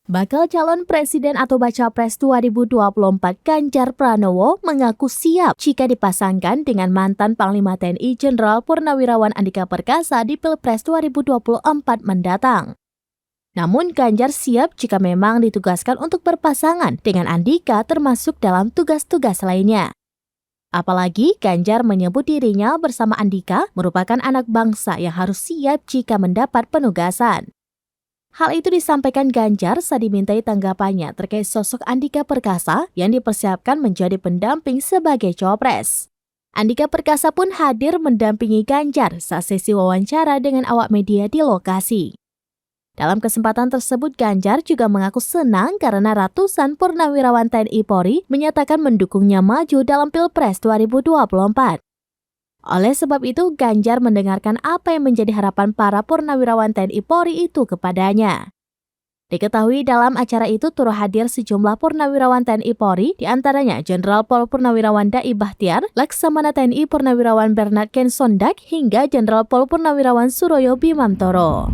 Bakal calon presiden atau baca pres 2024 Ganjar Pranowo mengaku siap jika dipasangkan dengan mantan Panglima TNI Jenderal Purnawirawan Andika Perkasa di Pilpres 2024 mendatang. Namun Ganjar siap jika memang ditugaskan untuk berpasangan dengan Andika termasuk dalam tugas-tugas lainnya. Apalagi Ganjar menyebut dirinya bersama Andika merupakan anak bangsa yang harus siap jika mendapat penugasan. Hal itu disampaikan Ganjar saat dimintai tanggapannya terkait sosok Andika Perkasa yang dipersiapkan menjadi pendamping sebagai cawapres. Andika Perkasa pun hadir mendampingi Ganjar saat sesi wawancara dengan awak media di lokasi. Dalam kesempatan tersebut, Ganjar juga mengaku senang karena ratusan purnawirawan TNI Polri menyatakan mendukungnya maju dalam Pilpres 2024. Oleh sebab itu, Ganjar mendengarkan apa yang menjadi harapan para purnawirawan TNI Polri itu kepadanya. Diketahui dalam acara itu turut hadir sejumlah purnawirawan TNI Polri, diantaranya Jenderal Pol Purnawirawan Dai Bahtiar, Laksamana TNI Purnawirawan Bernard Ken Sondag, hingga Jenderal Pol Purnawirawan Suroyo Bimantoro.